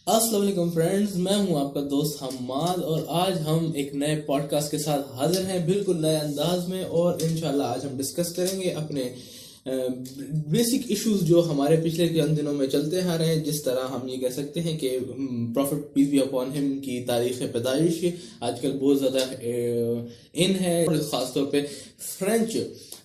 अस्सलाम वालेकुम फ्रेंड्स, मैं हूं आपका दोस्त हम्माद और आज हम एक नए पॉडकास्ट के साथ हाजिर हैं बिल्कुल नए अंदाज में। और इंशाल्लाह आज हम डिस्कस करेंगे अपने बेसिक इश्यूज जो हमारे पिछले चंद दिनों में चलते आ रहे हैं। जिस तरह हम ये कह सकते हैं कि prophet peace be upon him की तारीख पैदाइश आजकल बहुत ज़्यादा इन है। और ख़ासतौर पे फ्रेंच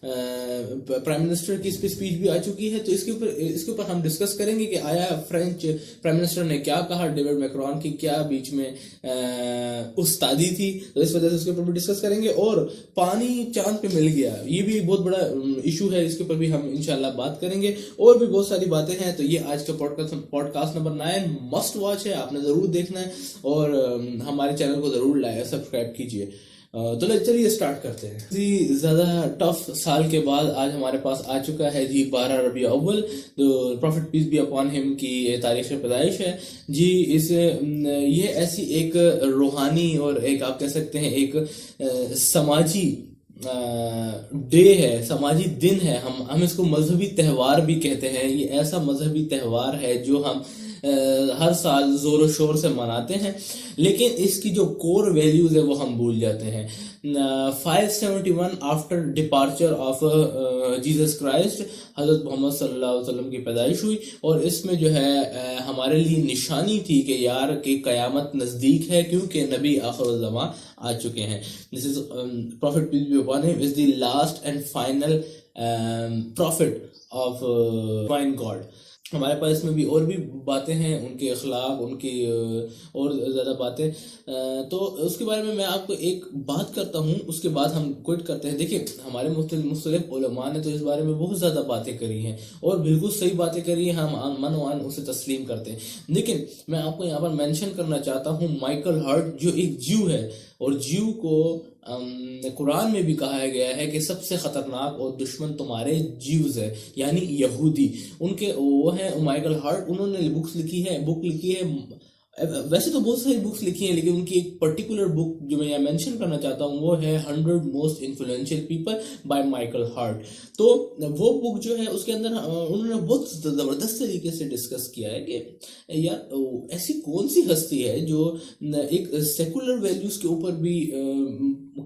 प्राइम मिनिस्टर की इस पे स्पीच भी आ चुकी है, तो इसके ऊपर हम डिस्कस करेंगे कि आया फ्रेंच प्राइम मिनिस्टर ने क्या कहा, डेविड मैक्रोन की क्या बीच में उस्तादी थी, तो इस वजह से इसके ऊपर भी डिस्कस करेंगे। और पानी चांद पे मिल गया, ये भी एक बहुत बड़ा इशू है, इसके ऊपर भी हम इंशाल्लाह बात करेंगे। और भी बहुत सारी बातें हैं। तो ये आज का पॉडकास्ट नंबर 9 मस्ट वॉच है, आपने जरूर देखना है और हमारे चैनल को जरूर सब्सक्राइब कीजिए। तो चलिए स्टार्ट करते हैं जी। ज़्यादा टफ साल के बाद आज हमारे पास आ चुका है जी 12 रबी अव्वल, तो prophet peace be upon him की तारीख पैदाइश है जी। ये ऐसी एक रूहानी और एक आप कह सकते हैं एक समाजी डे है, समाजी दिन है। हम इसको मजहबी त्यौहार भी कहते हैं। ये ऐसा मजहबी त्यौहार है जो हम हर साल जोर शोर से मनाते हैं, लेकिन इसकी जो कोर वैल्यूज है वो हम भूल जाते हैं। 571 after departure of Jesus Christ, हजरत मोहम्मद सल्लल्लाहु अलैहि वसल्लम की पैदाइश हुई। और इसमें जो है हमारे लिए निशानी थी कि यार कि कयामत नज़दीक है, क्योंकि नबी आखिर ज़मां आ चुके हैं। This is prophet peace be upon him is the last and final prophet of divine God. हमारे पास इसमें भी और भी बातें हैं, उनके अखलाक, उनकी और ज़्यादा बातें, तो उसके बारे में मैं आपको एक बात करता हूँ, उसके बाद हम क्विट करते हैं। देखिए, हमारे मुख्तलिफ उलमा ने तो इस बारे में बहुत ज़्यादा बातें करी हैं और बिल्कुल सही बातें करी हैं, हम मन वन उसे तस्लीम करते हैं। लेकिन मैं आपको यहाँ पर मेंशन करना चाहता हूँ माइकल हर्ट, जो एक ज्यू है, और ज्यू को कुरान में भी कहा गया है कि सबसे खतरनाक और दुश्मन तुम्हारे ज्यूज है, यानी यहूदी। उनके वो है माइकल हार्ट, उन्होंने बुक लिखी है। वैसे तो बहुत सारी बुक्स लिखी हैं, लेकिन उनकी एक पर्टिकुलर बुक जो मैं यहाँ मेंशन करना चाहता हूँ वो है 100 most influential people by Michael Hart. तो वो बुक जो है उसके अंदर उन्होंने बहुत ज़बरदस्त तरीके से डिस्कस किया है कि यार ऐसी कौन सी हस्ती है जो एक सेकुलर वैल्यूज़ के ऊपर भी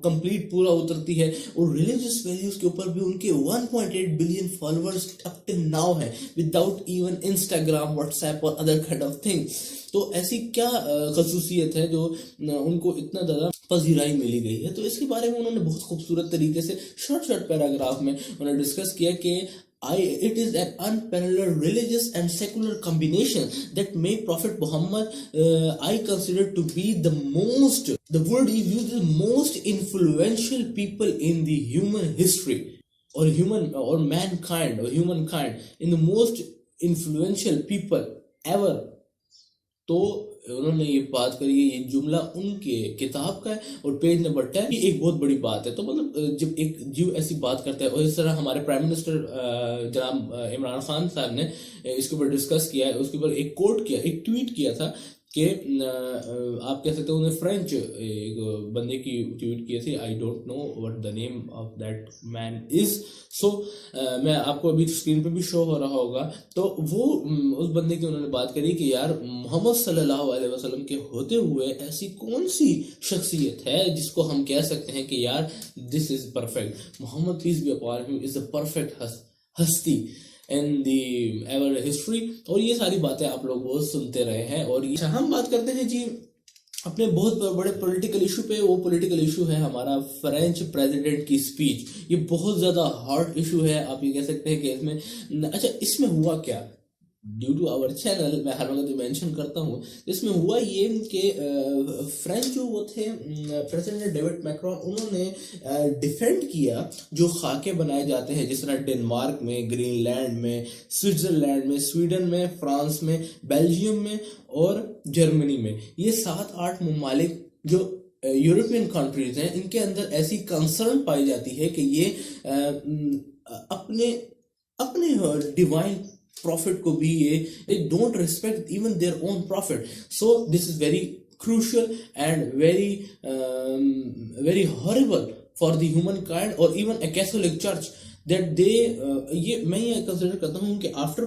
कंप्लीट पूरा उतरती है, और रिलीजियस वैल्यूज के ऊपर भी उनके 1.8 billion followers up till now है, विदाउट इवन इंस्टाग्राम, व्हाट्सएप और अदर काइंड ऑफ थिंग्स। तो ऐसी क्या खसूसियत है जो उनको इतना ज़्यादा पजीराई मिली गई है। तो इसके बारे में उन्होंने बहुत खूबसूरत तरीके से शॉर्ट पैराग्राफ में उन्होंने डिस्कस किया कि it is an unparalleled religious and secular combination that made Prophet Muhammad I consider to be the word he used, the most influential people in the human history, or humankind in the most influential people ever। तो उन्होंने ये बात करी है, ये जुमला उनके किताब का है और पेज नंबर 10 की एक बहुत बड़ी बात है। तो मतलब जब एक जीव ऐसी बात करता है, और इस तरह हमारे प्राइम मिनिस्टर जनाब इमरान खान साहब ने इसके ऊपर डिस्कस किया है, उसके ऊपर एक कोट किया, एक ट्वीट किया था कि आप कह सकते हो उन्हें फ्रेंच एक बंदे की ट्वीट की थी, I don't know what the name of that man is. So मैं आपको अभी स्क्रीन पे भी शो हो रहा होगा। तो वो उस बंदे की उन्होंने बात करी कि यार मोहम्मद सल्लल्लाहु अलैहि वसल्लम के होते हुए ऐसी कौन सी शख्सियत है जिसको हम कह सकते हैं कि यार this is perfect, Mohammad peace be upon him is the perfect हस्ती इन दी एवर हिस्ट्री। और ये सारी बातें आप लोग बहुत सुनते रहे हैं। और ये हम बात करते हैं जी अपने बहुत बड़े पॉलिटिकल इशू पे। वो पॉलिटिकल इशू है हमारा फ्रेंच प्रेसिडेंट की स्पीच। ये बहुत ज़्यादा हॉट इशू है, आप ये कह सकते हैं कि इसमें अच्छा इसमें हुआ क्या, ड्यू टू आवर चैनल मैं हर वक्त मेंशन करता हूँ। इसमें हुआ ये कि फ्रेंच जो वो थे प्रेसिडेंट डेविड मैक्रोन, उन्होंने डिफेंड किया जो खाके बनाए जाते हैं, जिस तरह डेनमार्क में, ग्रीनलैंड में, स्विट्जरलैंड में, स्वीडन में, फ्रांस में, बेल्जियम में और जर्मनी में। ये 7-8 ममालिक जो यूरोपियन कंट्रीज हैं, इनके अंदर ऐसी कंसर्न पाई जाती है कि ये अपने डिवाइन प्रॉफिट को भी ये they don't respect even their own prophet। So this is very crucial and very horrible for the humankind or even a Catholic church that they ये मैं ये कंसिडर करता हूँ कि आफ्टर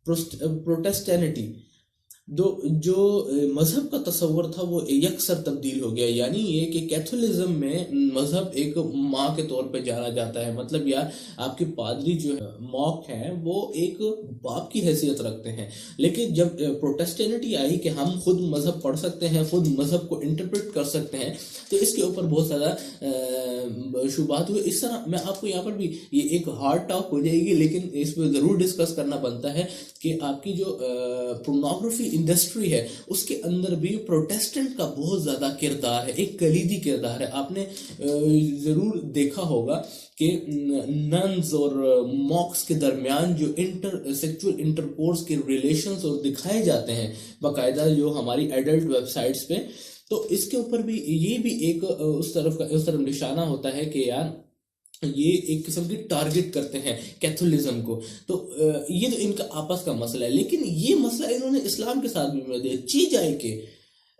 प्रोटेस्टेंटिटी जो मजहब का तस्वर था वो यकसर तब्दील हो गया, यानी ये कि कैथोलिज्म में मजहब एक माँ के तौर पे जाना जाता है। मतलब यार आपके पादरी जो है, मॉक है, वो एक बाप की हैसियत रखते हैं। लेकिन जब प्रोटेस्टेनिटी आई कि हम खुद मजहब पढ़ सकते हैं, खुद मजहब को इंटरप्रेट कर सकते हैं, तो इसके ऊपर बहुत ज़्यादा शुबात हुए। इस तरह मैं आपको यहाँ पर भी, ये एक हार्ड टॉक हो जाएगी लेकिन इस पर ज़रूर डिस्कस करना बनता है कि आपकी जो पोर्नोग्राफी इंडस्ट्री है उसके अंदर भी प्रोटेस्टेंट का बहुत ज़्यादा किरदार है, एक कलीदी किरदार है। आपने ज़रूर देखा होगा कि नन्स और मॉक्स के दरमियान जो सेक्सुअल इंटरकोर्स के रिलेशंस और दिखाए जाते हैं बाकायदा जो हमारी एडल्ट वेबसाइट्स पे, तो इसके ऊपर भी ये भी एक उस तरफ निशाना होता है कि यार ये एक किस्म की टारगेट करते हैं कैथोलिज्म को। तो ये तो इनका आपस का मसला है, लेकिन ये मसला इन्होंने इस्लाम के साथ भी मिला दिया। चीज आए कि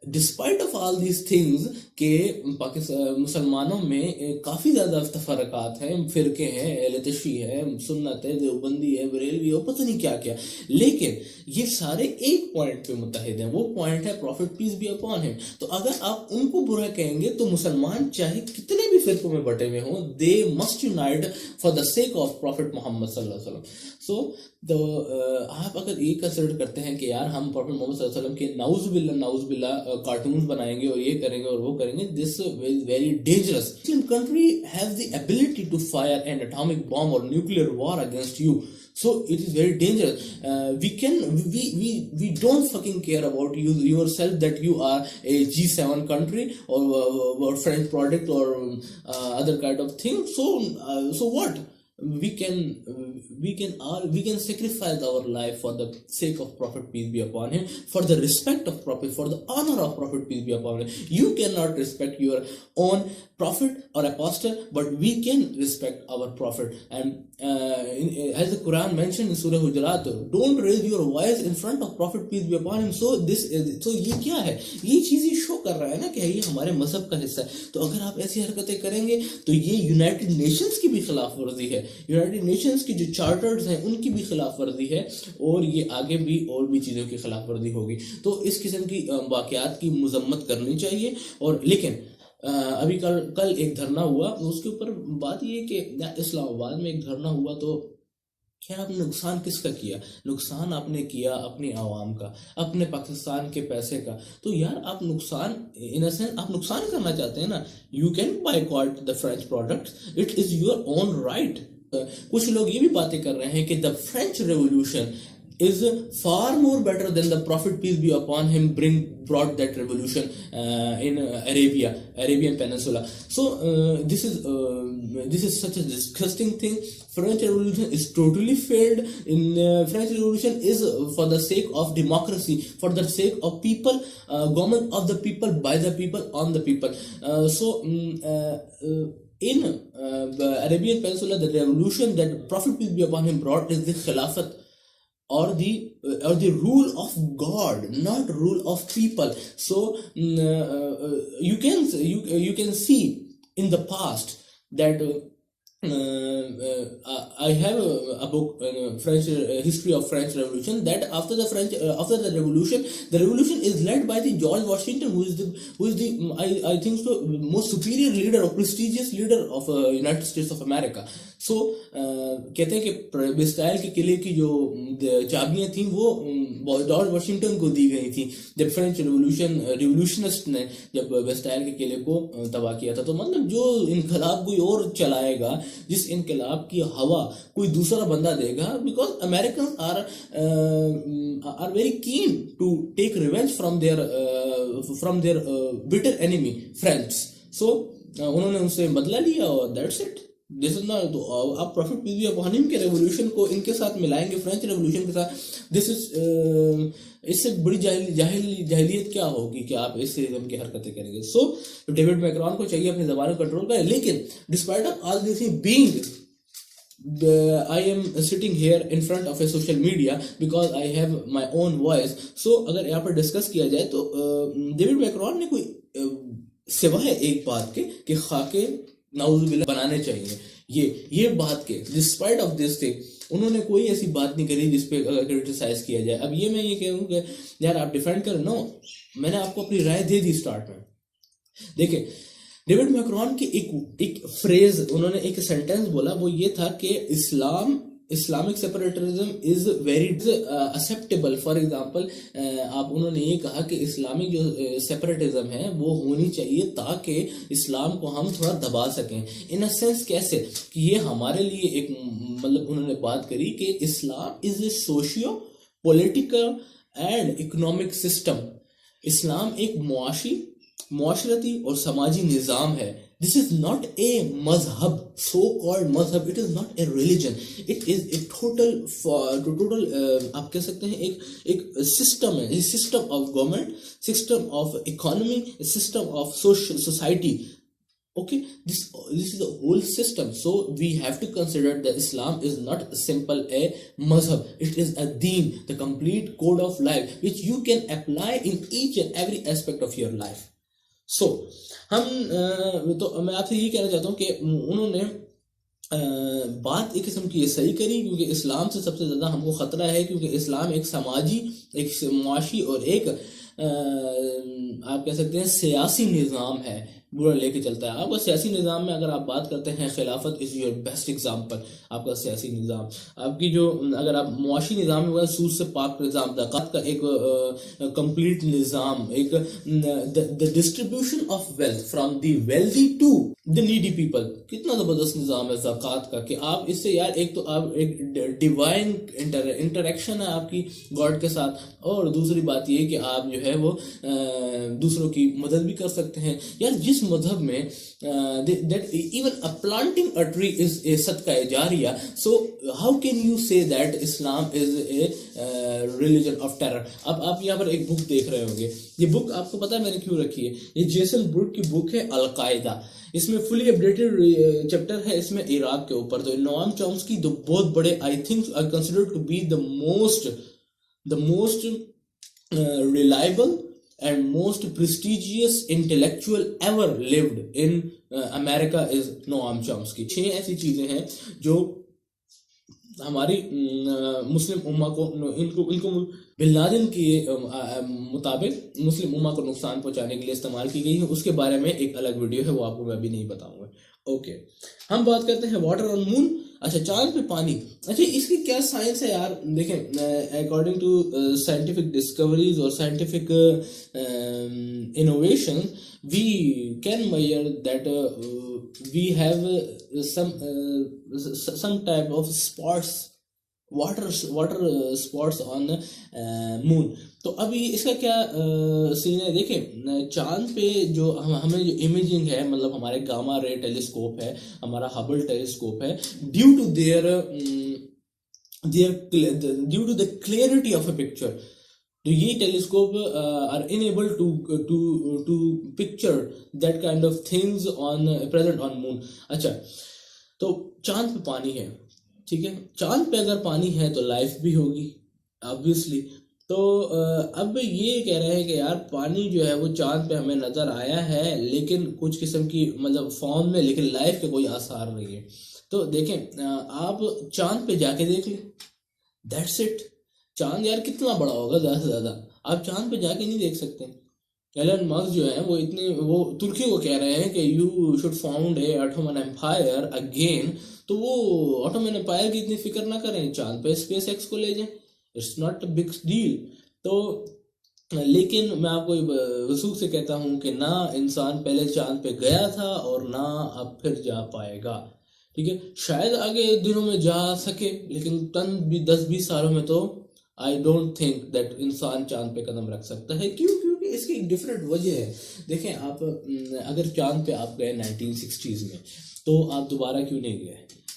despite of all these things के पाकिस्तान मुसलमानों में काफ़ी ज़्यादा तफरक़ात हैं, फ़िरके हैं, अहले तशय्युई है, सुन्नत है, देवबंदी है, बरेलवी है, पता नहीं क्या क्या, लेकिन ये सारे एक पॉइंट पे मुत्तहिद हैं। वो पॉइंट है prophet peace be upon him. तो अगर आप उनको बुरा कहेंगे तो मुसलमान चाहे कितने भी फ़िरकों में बटे हुए हों, they must unite for the sake of prophet Mohammad सल्लल्लाहु अलैहि वसल्लम। सो आप अगर ये कंसिडर करते हैं कि यार हम प्रॉफिट मोहम्मद सल्लल्लाहु अलैहि वसल्लम के नाउज़ुबिल्ला कार्टून्स बनाएंगे और ये करेंगे और वो करेंगे, this is very dangerous. Muslim country have the ability to fire an atomic bomb और nuclear war against you, so it is very dangerous. We don't fucking care about yourself that you are a G7 country or French product or other kind of thing. So what? We can sacrifice our life for the sake of Prophet peace be upon him, for the respect of Prophet, for the honor of Prophet peace be upon him. You cannot respect your own prophet or apostle, but we can respect our prophet. And as the Quran mentioned in Surah Hujurat, don't raise your voice in front of Prophet peace be upon him. So ये क्या है? ये चीज़ ही show कर रहा है ना कि ये हमारे मजहब का हिस्सा है। तो अगर आप ऐसी हरकतें करेंगे तो ये यूनाइटेड नेशंस की भी खिलाफ वर्जी है, यूनाइटेड नेशंस की जो चार्टर्स हैं उनकी भी खिलाफ वर्जी है, और ये आगे भी और भी चीज़ों की खिलाफ वर्जी होगी। तो इस किस्म की वाक़यात की मजम्मत करनी चाहिए। और लेकिन अभी कल एक धरना हुआ, उसके ऊपर बात ये कि इस्लामाबाद में एक धरना हुआ, तो क्या आपने नुकसान किसका किया? नुकसान आपने किया अपनी आवाम का, अपने पाकिस्तान के पैसे का। तो यार आप नुकसान इन अ सेंस आप नुकसान करना चाहते हैं ना, you can boycott the French products, it is your own right. कुछ लोग ये भी बातें कर रहे हैं कि the French revolution is far more better than the Prophet peace be upon him brought that revolution in Arabian Peninsula. So this is such a disgusting thing. French Revolution is totally failed. French Revolution is for the sake of democracy, for the sake of people, government of the people, by the people, on the people. In the Arabian Peninsula, the revolution that Prophet peace be upon him brought is the Khilafat, or the rule of God, not rule of people. So you can see in the past that I have a book, French history of French Revolution, that after the revolution, the revolution is led by the George Washington, who is the I think so most superior leader or prestigious leader of United States of America. So कहते हैं कि Bastille के किले की जो चाबियां थी वो जॉर्ज वाशिंगटन को दी गई थी जब फ्रेंच रिवोल्यूशनिस्ट ने जब बेस्टाइल के किले को तबाह किया था। तो मतलब जो इनकलाब कोई और चलाएगा, जिस इनकलाब की हवा कोई दूसरा बंदा देगा, because American are very keen to take revenge from their bitter enemy French. So उन्होंने उनसे बदला लिया और that's it. This is not, तो आप prophet peace be upon him के रेवोल्यूशन को इनके साथ मिलाएंगे, फ्रेंच रेवोल्यूशन के साथ। दिस इज इससे बड़ी जाहिलियत क्या होगी कि आप इस किस्म की हरकतें करेंगे। सो डेविड मैक्रॉन को चाहिए अपनी ज़बान को कंट्रोल करें। लेकिन despite of all this being I am sitting here in front of a social media because I have my own voice. So अगर यहाँ पर डिस्कस किया जाए तो डेविड मैक्रॉन ने कोई सिवाय एक बात के कि खाके नाउज़ुबिल्लाह बनाने चाहिए, ये बात के डिस्पाइट ऑफ दिस थिंग उन्होंने कोई ऐसी बात नहीं करी जिस पे क्रिटिसाइज किया जाए। अब ये मैं ये कहूँ कि यार आप डिफेंड करें, नो, मैंने आपको अपनी राय दे दी स्टार्ट में। देखिए डेविड मैक्रॉन की एक फ्रेज, उन्होंने एक सेंटेंस बोला, वो ये था कि Islamic separatism is very acceptable. For example उन्होंने ये कहा कि इस्लामिक जो सेपरेटिज्म है वो होनी चाहिए ताकि इस्लाम को हम थोड़ा दबा सकें। इन अ सेंस कैसे कि ये हमारे लिए एक मतलब उन्होंने बात करी कि Islam is a socio political and economic system. इस्लाम एक मुआशरती और समाजी निज़ाम है। दिस इज नॉट ए मजहब, सो कॉल्ड मजहब, it is not a religion, it is a total आप कह सकते हैं एक सिस्टम है, system of government, system of economy, system of society. Okay, this is the whole system. So we have to consider that Islam is not simple a mazhab. It is a deen, the complete code of life which you can apply in each and every aspect of your life. So तो मैं आपसे ये कहना चाहता हूँ कि उन्होंने बात एक किस्म की सही करी, क्योंकि इस्लाम से सबसे ज़्यादा हमको ख़तरा है, क्योंकि इस्लाम एक समाजी, एक मुआशी और एक आप कह सकते हैं सियासी निज़ाम है, बुरा लेके चलता है। आपका सियासी निज़ाम में अगर आप बात करते हैं, खिलाफत इज़ योर बेस्ट एग्जांपल। आपका सियासी निज़ाम, आपकी जो अगर आप मुआशी निज़ाम में सूद से पाक निज़ाम, ज़कात का एक कंप्लीट निज़ाम, एक the distribution of wealth from the wealthy to the needy people, कितना ज़बरदस्त निज़ाम है ज़कात का कि आप इससे यार एक तो आप एक डिवाइन इंटरेक्शन है आपकी गॉड के साथ, और दूसरी बात ये कि आप जो है वो दूसरों की मदद भी कर सकते हैं। यार जिस मजहब में that even a planting a tree is a sadqa jariya, so how can you say that Islam is a religion of terror? अब आप यहाँ पर एक बुक देख रहे होंगे, ये बुक आपको पता है मैंने क्यों रखी है, ये जेसन ब्रूक की बुक है अल-कायदा। इसमें फुली अपडेटेड चैप्टर है इसमें इराक के ऊपर। तो नोआम चॉम्स्की दो बहुत बड़े, I think I consider to be the most reliable and most prestigious intellectual ever lived in America is Noam Chomsky। 6 ऐसी चीजें हैं जो हमारी मुस्लिम उम्मा को, इनको बिन लादेन के मुताबिक मुस्लिम उम्मा को नुकसान पहुंचाने के लिए इस्तेमाल की गई है। उसके बारे में एक अलग वीडियो है, वो आपको मैं अभी नहीं बताऊंगा। ओके, हम बात करते हैं वाटर ऑन मून। अच्छा, चांद पे पानी। अच्छा, इसकी क्या साइंस है यार? देखें, अकॉर्डिंग टू साइंटिफिक डिस्कवरीज और scientific innovation, we can measure that we have some type of spots, water spots on moon. तो अभी इसका क्या सीन है? देखें, चांद पे जो हमें जो इमेजिंग है, मतलब हमारे गामा रे टेलीस्कोप है, हमारा हबल टेलीस्कोप है, due to the clarity of a picture, तो ये telescope are enable to picture that kind of things on present on moon. अच्छा, तो चांद पे पानी है, ठीक है, चांद पे अगर पानी है तो लाइफ भी होगी ऑब्वियसली। तो अब ये कह रहे हैं कि यार पानी जो है वो चांद पे हमें नजर आया है, लेकिन कुछ किस्म की मतलब फॉर्म में, लेकिन लाइफ के कोई आसार नहीं है। तो देखें, आप चांद पे जाके देख लें, दैट्स इट। चांद यार कितना बड़ा होगा, ज़्यादा से ज़्यादा आप चांद पे जाके नहीं देख सकते। एलन मस्क जो है वो तुर्की को कह रहे हैं कि you should found a Ottoman empire again. तो वो ऑटोमन एम्पायर की इतनी फिक्र ना करें, चांद पे स्पेस एक्स को ले जाएं, it's not a big deal. तो लेकिन मैं आपको वसूख से कहता हूँ कि ना इंसान पहले चांद पे गया था और ना अब फिर जा पाएगा, ठीक है। शायद आगे दिनों में जा सके, लेकिन 10-20 सालों में तो आई डोंट थिंक दैट इंसान चांद पे कदम रख सकता है। क्यों? क्योंकि इसकी एक डिफरेंट वजह है। देखें, आप अगर चांद पे आप गए 1960s में, तो आप दोबारा क्यों नहीं गए?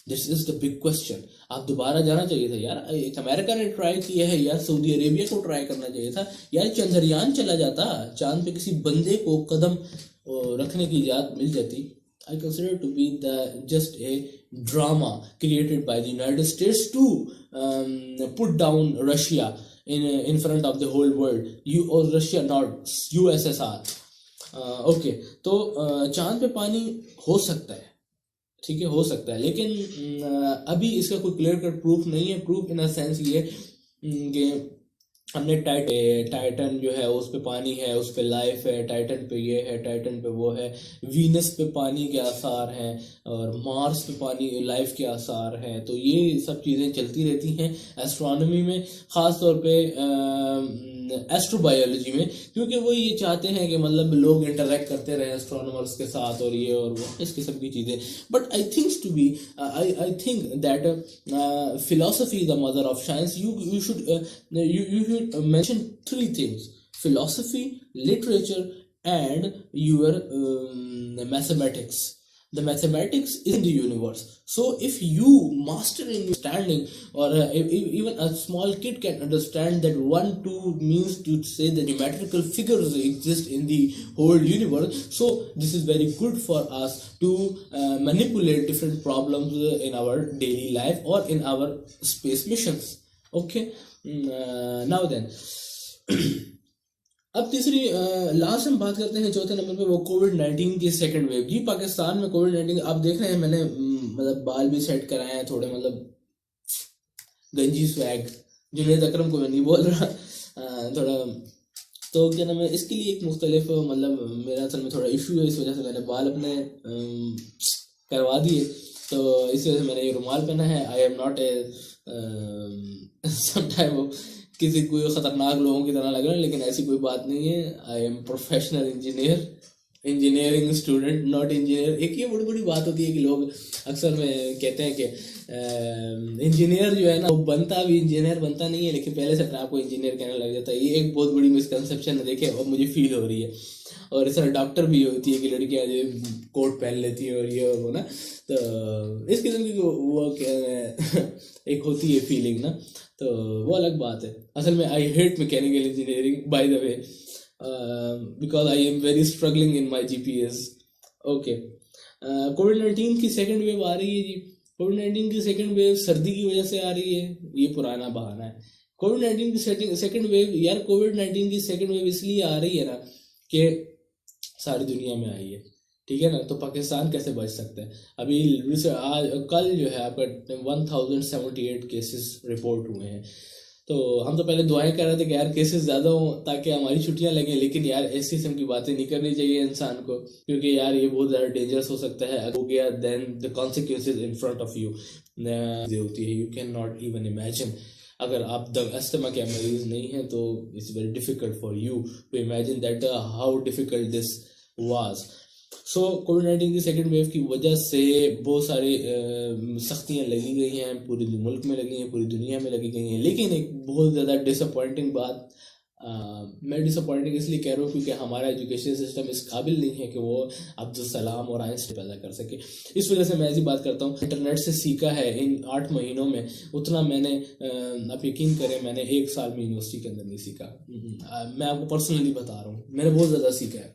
This is the big question. आप दोबारा जाना चाहिए था यार। एक अमेरिका ने ट्राई किया है यार, सऊदी अरेबिया को ट्राई करना चाहिए था यार। चंद्रयान चला जाता, चांद पे किसी बंदे को कदम रखने की इजाजत मिल जाती। I consider to be just a drama created by the United States to put down Russia in front of the whole world. Or Russia, not USSR. Okay, तो चांद पे पानी हो सकता है, ठीक है, हो सकता है, लेकिन अभी इसका कोई क्लियर कट प्रूफ नहीं है। प्रूफ इन अ सेंस ये कि हमने टाइटन जो है उस पे पानी है, उस पे लाइफ है, टाइटन पे ये है, टाइटन पे वो है, वीनस पे पानी के आसार हैं, और मार्स पे पानी लाइफ के आसार हैं। तो ये सब चीज़ें चलती रहती हैं एस्ट्रोनॉमी में, ख़ास तौर पे एस्ट्रोबायोलॉजी में, क्योंकि वो ये चाहते हैं कि मतलब लोग इंटरेक्ट करते रहे एस्ट्रोनॉमर्स के साथ और ये और वो इस किस्म की चीज़ें। But I think that philosophy is the mother of science. You should mention three things: philosophy, literature, and your mathematics. The mathematics is in the universe. So if you master in understanding, or even a small kid can understand that 1 2 means to say the geometrical figures exist in the whole universe. So this is very good for us to manipulate different problems in our daily life or in our space missions. Okay. Now then, अब तीसरी last हम बात करते हैं चौथे number पे, वो कोविड-19 की सेकंड वेव। जी, पाकिस्तान में कोविड-19 आप देख रहे हैं, मैंने मतलब बाल भी सेट कराए हैं थोड़े, मतलब गंजी स्वैग, जुनेद अकरम को मैं नहीं बोल रहा, थोड़ा तो क्या नाम है, इसके लिए एक मुख्तलिफ मतलब मेरा असल में थोड़ा इशू है, इस वजह से मैंने बाल अपने करवा दिए। तो इस वजह से मैंने ये रुमाल पहना है। I am not a sometime किसी कोई ख़तरनाक लोगों की तरह लग रहा है, लेकिन ऐसी कोई बात नहीं है। I am professional engineering student, not engineer. एक ये बड़ी बड़ी बात होती है कि लोग अक्सर में कहते हैं कि इंजीनियर जो है ना, वो बनता भी इंजीनियर बनता नहीं है, लेकिन पहले से अपने आप को इंजीनियर कहने लग जाता है। ये एक बहुत बड़ी मिसकंसेप्शन है, देखिए, और मुझे फील हो रही है। और इस तरह डॉक्टर भी होती है कि लड़कियां जो कोट पहन लेती हैं और ये और वो ना, तो इस किस्म की वो एक होती है फीलिंग ना, तो वो अलग बात है। असल में I hate mechanical engineering by the way, because I am very struggling in my GPAs। Okay, कोविड-19 की सेकंड वेव आ रही है जी। कोविड-19 की सेकंड वेव सर्दी की वजह से आ रही है, ये पुराना बहाना है। कोविड-19 की सेकंड वेव, यार कोविड-19 की सेकंड वेव इसलिए आ रही है ना कि सारी दुनिया में आई है, ठीक है ना, तो पाकिस्तान कैसे बच सकता है? अभी आज कल जो है आपका 1078 केसेस रिपोर्ट हुए हैं। तो हम तो पहले दुआएं कर रहे थे कि यार केसेस ज़्यादा हों ताकि हमारी छुट्टियां लगें, लेकिन यार ऐसी किस्म की बातें नहीं करनी चाहिए इंसान को, क्योंकि यार ये बहुत ज़्यादा डेंजरस हो सकता है। अगर हो गया then the consequences in front of you होती है, you can not even imagine. अगर आप अस्थमा के मरीज नहीं हैं तो it's very difficult for you to imagine that how difficult this was. So कोविड-19 की सेकेंड वेव की वजह से बहुत सारी सख्तियाँ लगी गई हैं, पूरे मुल्क में लगी हैं, पूरी दुनिया में लगी गई हैं। लेकिन एक बहुत ज़्यादा डिसअपॉइंटिंग बात, मैं डिसअपॉइंटिंग इसलिए कह रहा हूँ क्योंकि हमारा एजुकेशन सिस्टम इस काबिल नहीं है कि वो अब्दुल सलाम और आइंस्टाइन पैदा कर सके। इस वजह से मैं ऐसी बात करता हूँ, इंटरनेट से सीखा है इन 8 महीनों में उतना मैंने, आप यकीन करें, मैंने 1 साल में यूनिवर्सिटी के अंदर नहीं सीखा। मैं आपको पर्सनली बता रहा हूँ, मैंने बहुत ज़्यादा सीखा है।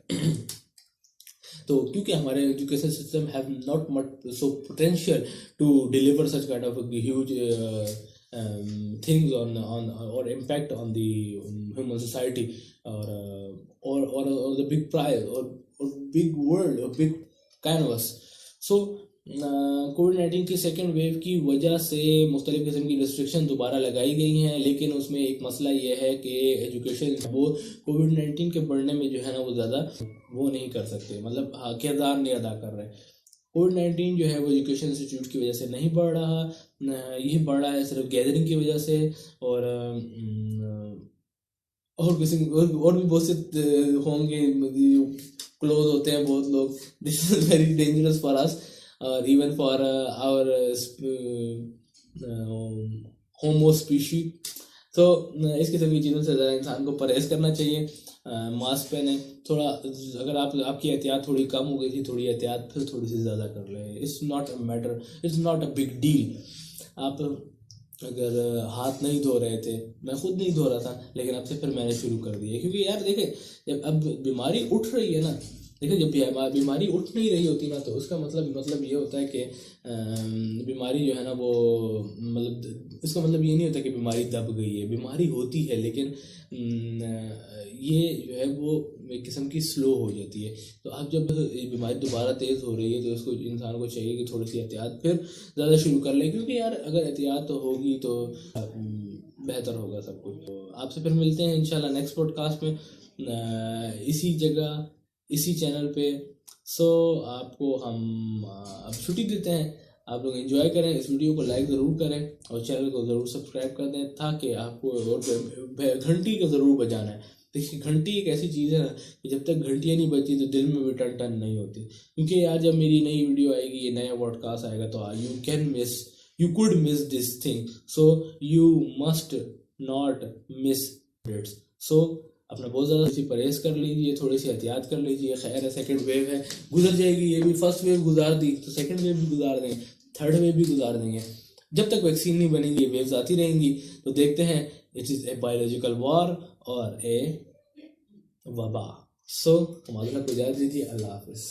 तो क्योंकि हमारे education system have not much so potential to deliver such kind of huge things on or impact on the human society, or the big prize or big world or big canvas. So कोविड-19 की second wave की वजह से मुख्तलिफ किस्म की restriction दोबारा लगाई गई हैं, लेकिन उसमें एक मसला ये है कि एजुकेशन वो कोविड-19 के बढ़ने में जो है ना वो ज़्यादा वो नहीं कर सकते, मतलब किरदार नहीं अदा कर रहे। कोविड-19 जो है वो एजुकेशन इंस्टीट्यूट की वजह से नहीं बढ़ रहा, ये बढ़ रहा है सिर्फ गैदरिंग की वजह से, और किसी और भी बहुत से होंगे, क्लोज होते हैं बहुत लोग। This is very dangerous for us और even for our homo species. तो इस किस्म की चीज़ों से ज़रा इंसान को परहेज करना चाहिए। मास्क पहने, थोड़ा अगर आपकी एहतियात थोड़ी कम हो गई थी, थोड़ी एहतियात फिर थोड़ी सी ज़्यादा कर लें। It's not a matter, it's not a big deal. आप अगर हाथ नहीं धो रहे थे, मैं खुद नहीं धो रहा था, लेकिन अब से फिर मैंने शुरू कर दिया, क्योंकि यार देखें, जब अब बीमारी उठ रही है ना, देखिए, जब बीमारी उठ नहीं रही होती ना, तो उसका मतलब ये होता है कि बीमारी जो है ना वो, मतलब इसका मतलब ये नहीं होता कि बीमारी दब गई है। बीमारी होती है, लेकिन ये जो है वो एक किस्म की स्लो हो जाती है। तो अब जब ये बीमारी दोबारा तेज़ हो रही है, तो इसको इंसान को चाहिए कि थोड़ी सी एहतियात फिर ज़्यादा शुरू कर ले, क्योंकि यार अगर एहतियात तो होगी तो बेहतर होगा सब कुछ। तो आपसे फिर मिलते हैं इंशाल्लाह नेक्स्ट पॉडकास्ट में, इसी जगह, इसी चैनल पे। सो आपको हम अब छुट्टी देते हैं। आप लोग एंजॉय करें, इस वीडियो को लाइक ज़रूर करें और चैनल को ज़रूर सब्सक्राइब कर दें, ताकि आपको, और घंटी का ज़रूर बजाना है। देखिए, घंटी एक ऐसी चीज़ है ना कि जब तक घंटियाँ नहीं बजती तो दिल में भी टन टन नहीं होती। क्योंकि यार जब मेरी नई वीडियो आएगी, ये नया पॉडकास्ट आएगा, तो you could miss this thing, so you must not miss its. So अपना बहुत ज़्यादा सी परहेज कर लीजिए, थोड़ी सी एहतियात कर लीजिए। खैर है, सेकंड वेव है, गुजर जाएगी ये भी। फर्स्ट वेव गुजार दी तो सेकंड वेव भी गुजार देंगे, थर्ड वेव भी गुजार देंगे। जब तक वैक्सीन नहीं बनेगी, वेव्स आती रहेंगी। तो देखते हैं, it is a biological war और ए वबा। सो माजूला को इजाज़त दीजिए। अल्लाह हाफिज़।